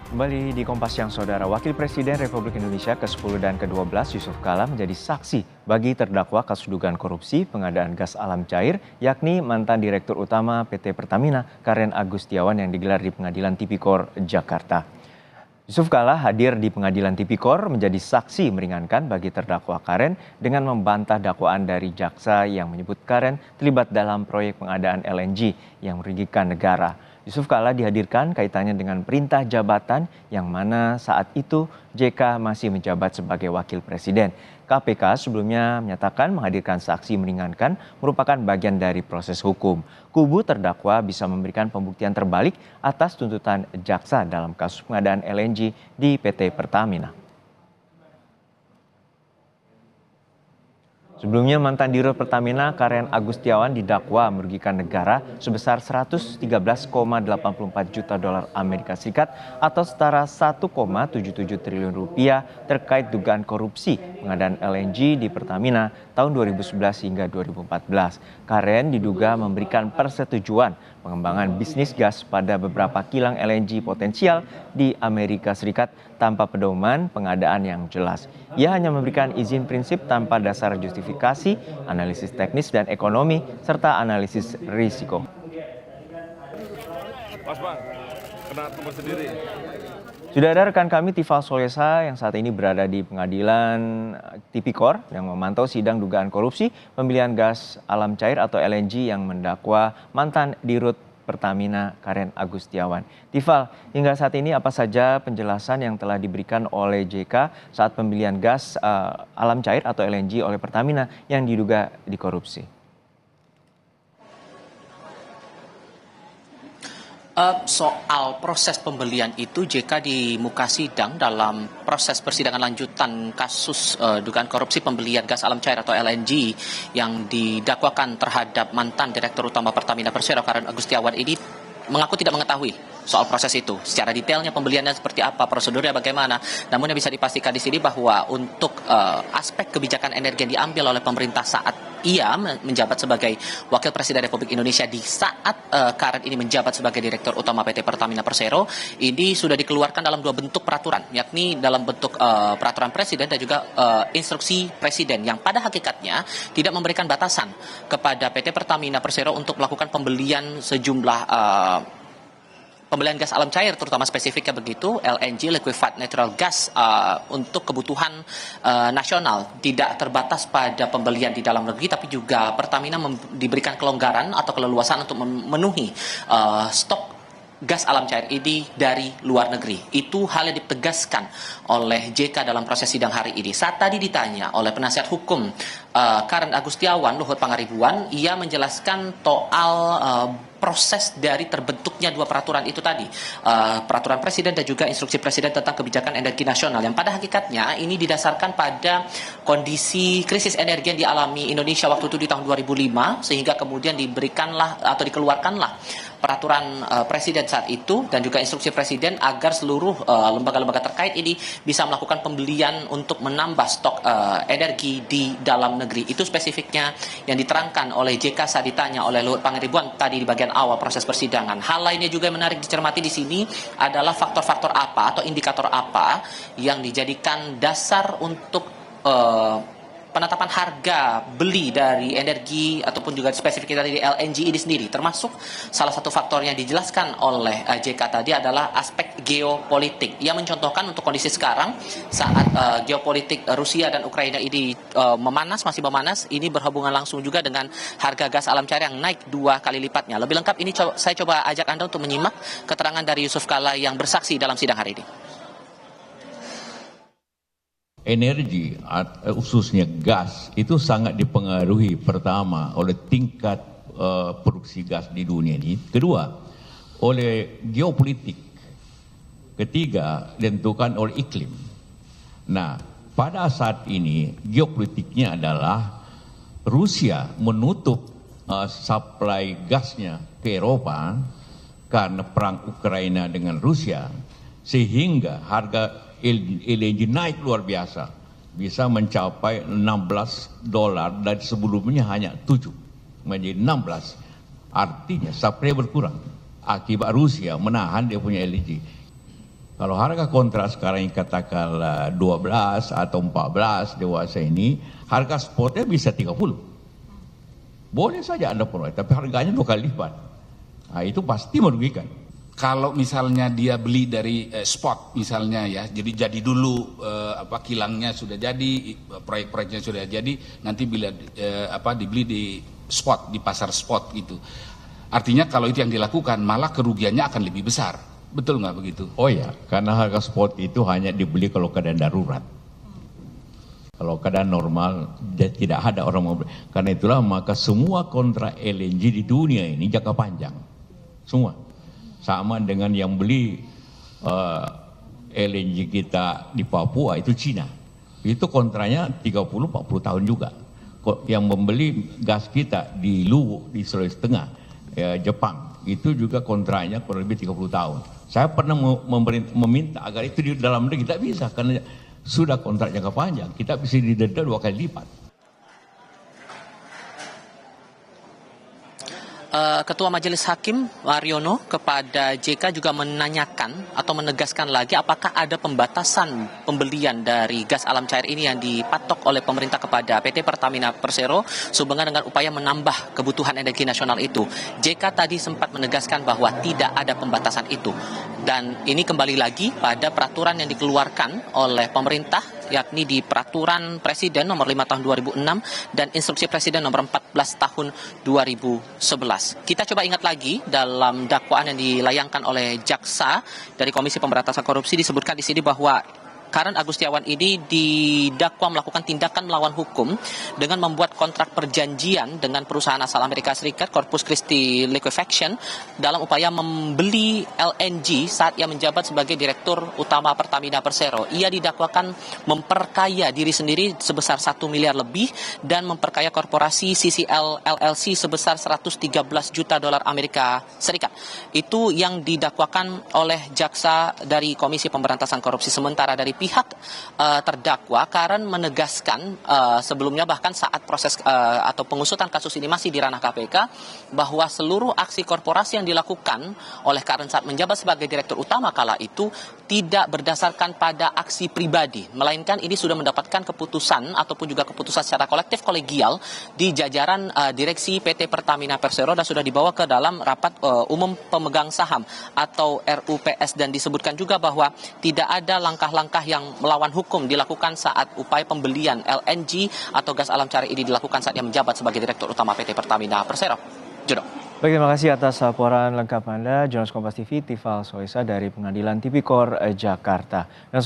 Kembali di Kompas Siang, Saudara. Wakil Presiden Republik Indonesia ke-10 dan ke-12 Yusuf Kala menjadi saksi bagi terdakwa kasus dugaan korupsi pengadaan gas alam cair, yakni mantan Direktur Utama PT Pertamina Karen Agustiawan yang digelar di Pengadilan Tipikor, Jakarta. Yusuf Kala hadir di Pengadilan Tipikor menjadi saksi meringankan bagi terdakwa Karen dengan membantah dakwaan dari jaksa yang menyebut Karen terlibat dalam proyek pengadaan LNG yang merugikan negara. Yusuf Kala dihadirkan kaitannya dengan perintah jabatan yang mana saat itu JK masih menjabat sebagai wakil presiden. KPK sebelumnya menyatakan menghadirkan saksi meringankan merupakan bagian dari proses hukum. Kubu terdakwa bisa memberikan pembuktian terbalik atas tuntutan jaksa dalam kasus pengadaan LNG di PT Pertamina. Sebelumnya mantan Dirut Pertamina Karen Agustiawan didakwa merugikan negara sebesar 113,84 juta dolar Amerika Serikat atau setara 1,77 triliun rupiah terkait dugaan korupsi pengadaan LNG di Pertamina tahun 2011 hingga 2014. Karen diduga memberikan persetujuan pengembangan bisnis gas pada beberapa kilang LNG potensial di Amerika Serikat tanpa pedoman pengadaan yang jelas. Ia hanya memberikan izin prinsip tanpa dasar justifikasi, analisis teknis dan ekonomi, serta analisis risiko. Mas Bang, kena teman sendiri. Sudah ada rekan kami Tifal Solesa yang saat ini berada di Pengadilan Tipikor yang memantau sidang dugaan korupsi pembelian gas alam cair atau LNG yang mendakwa mantan Dirut Pertamina Karen Agustiawan. Tifal, hingga saat ini apa saja penjelasan yang telah diberikan oleh JK saat pembelian gas alam cair atau LNG oleh Pertamina yang diduga dikorupsi? Soal proses pembelian itu JK di muka sidang dalam proses persidangan lanjutan kasus dugaan korupsi pembelian gas alam cair atau LNG yang didakwakan terhadap mantan Direktur Utama Pertamina Persero Karen Agustiawan ini mengaku tidak mengetahui soal proses itu. Secara detailnya pembeliannya seperti apa, prosedurnya bagaimana. Namun yang bisa dipastikan di sini bahwa untuk aspek kebijakan energi yang diambil oleh pemerintah saat ia menjabat sebagai Wakil Presiden Republik Indonesia di saat Karen ini menjabat sebagai Direktur Utama PT Pertamina Persero, ini sudah dikeluarkan dalam dua bentuk peraturan, yakni dalam bentuk peraturan Presiden dan juga instruksi Presiden yang pada hakikatnya tidak memberikan batasan kepada PT Pertamina Persero untuk melakukan pembelian sejumlah pembelian gas alam cair, terutama spesifiknya begitu, LNG, liquefied natural gas, untuk kebutuhan nasional. Tidak terbatas pada pembelian di dalam negeri, tapi juga Pertamina diberikan kelonggaran atau keleluasan untuk memenuhi stok gas alam cair ini dari luar negeri. Itu hal yang ditegaskan oleh JK dalam proses sidang hari ini. Saat tadi ditanya oleh penasihat hukum Karen Agustiawan, Luhut Pangaribuan, ia menjelaskan soal proses dari terbentuknya dua peraturan itu tadi, peraturan Presiden dan juga instruksi Presiden tentang kebijakan energi nasional, yang pada hakikatnya ini didasarkan pada kondisi krisis energi yang dialami Indonesia waktu itu di tahun 2005, sehingga kemudian diberikanlah atau dikeluarkanlah peraturan Presiden saat itu dan juga instruksi Presiden agar seluruh lembaga-lembaga terkait ini bisa melakukan pembelian untuk menambah stok energi di dalam negeri. Itu spesifiknya yang diterangkan oleh JK saat ditanya oleh Luhut Pangaribuan tadi di bagian awal proses persidangan. Hal lainnya juga yang menarik dicermati di sini adalah faktor-faktor apa atau indikator apa yang dijadikan dasar untuk penetapan harga beli dari energi ataupun juga spesifik dari LNG ini sendiri, termasuk salah satu faktor yang dijelaskan oleh JK tadi adalah aspek geopolitik. Ia mencontohkan untuk kondisi sekarang saat geopolitik Rusia dan Ukraina ini masih memanas, ini berhubungan langsung juga dengan harga gas alam cair yang naik 2 kali lipatnya. Lebih lengkap ini saya coba ajak Anda untuk menyimak keterangan dari Yusuf Kala yang bersaksi dalam sidang hari ini. Energi, khususnya gas, itu sangat dipengaruhi pertama oleh tingkat produksi gas di dunia ini. Kedua, oleh geopolitik. Ketiga, ditentukan oleh iklim. Nah, pada saat ini geopolitiknya adalah Rusia menutup suplai gasnya ke Eropa karena perang Ukraina dengan Rusia, sehingga harga LNG naik luar biasa, bisa mencapai $16 dari sebelumnya hanya 7 menjadi 16. Artinya supply berkurang akibat Rusia menahan dia punya LNG. Kalau harga kontrak sekarang yang katakanlah 12 atau 14 dewasa ini, harga spotnya bisa 30. Boleh saja Anda peroleh, tapi harganya 2 kali lipat. Nah, itu pasti merugikan. Kalau misalnya dia beli dari spot misalnya ya, jadi dulu kilangnya sudah jadi, proyek-proyeknya sudah jadi, nanti bila dibeli di spot, di pasar spot gitu. Artinya kalau itu yang dilakukan malah kerugiannya akan lebih besar. Betul nggak begitu? Oh ya, karena harga spot itu hanya dibeli kalau keadaan darurat. Kalau keadaan normal, tidak ada orang mau beli. Karena itulah maka semua kontrak LNG di dunia ini jangka panjang. Semua. Sama dengan yang beli LNG kita di Papua itu Cina. Itu kontraknya 30-40 tahun juga. Yang membeli gas kita di Luwu, di Sulawesi Tengah, Jepang, itu juga kontraknya kurang lebih 30 tahun. Saya pernah meminta agar itu di dalam negeri, tidak bisa karena sudah kontrak jangka panjang, kita bisa didenda 2 kali lipat. Ketua Majelis Hakim Waryono kepada JK juga menanyakan atau menegaskan lagi apakah ada pembatasan pembelian dari gas alam cair ini yang dipatok oleh pemerintah kepada PT Pertamina Persero sehubungan dengan upaya menambah kebutuhan energi nasional itu. JK tadi sempat menegaskan bahwa tidak ada pembatasan itu. Dan ini kembali lagi pada peraturan yang dikeluarkan oleh pemerintah, yakni di Peraturan Presiden nomor 5 tahun 2006 dan Instruksi Presiden nomor 14 tahun 2011. Kita coba ingat lagi dalam dakwaan yang dilayangkan oleh jaksa dari Komisi Pemberantasan Korupsi disebutkan di sini bahwa Karen Agustiawan ini didakwa melakukan tindakan melawan hukum dengan membuat kontrak perjanjian dengan perusahaan asal Amerika Serikat Corpus Christi Liquefaction dalam upaya membeli LNG saat ia menjabat sebagai Direktur Utama Pertamina Persero. Ia didakwakan memperkaya diri sendiri sebesar 1 miliar lebih dan memperkaya korporasi CCL LLC sebesar 113 juta dolar Amerika Serikat. Itu yang didakwakan oleh jaksa dari Komisi Pemberantasan Korupsi. Sementara dari pihak terdakwa, Karen menegaskan sebelumnya bahkan saat proses atau pengusutan kasus ini masih di ranah KPK bahwa seluruh aksi korporasi yang dilakukan oleh Karen saat menjabat sebagai Direktur Utama kala itu tidak berdasarkan pada aksi pribadi, melainkan ini sudah mendapatkan keputusan ataupun juga keputusan secara kolektif kolegial di jajaran direksi PT Pertamina Persero dan sudah dibawa ke dalam rapat umum pemegang saham atau RUPS, dan disebutkan juga bahwa tidak ada langkah-langkah yang melawan hukum dilakukan saat upaya pembelian LNG atau gas alam cair ini dilakukan saat ia menjabat sebagai Direktur Utama PT Pertamina Persero. Jodoh. Baik, terima kasih atas laporan lengkap Anda, Jurnalis Kompas TV, Tifal Soesa dari Pengadilan Tipikor Jakarta.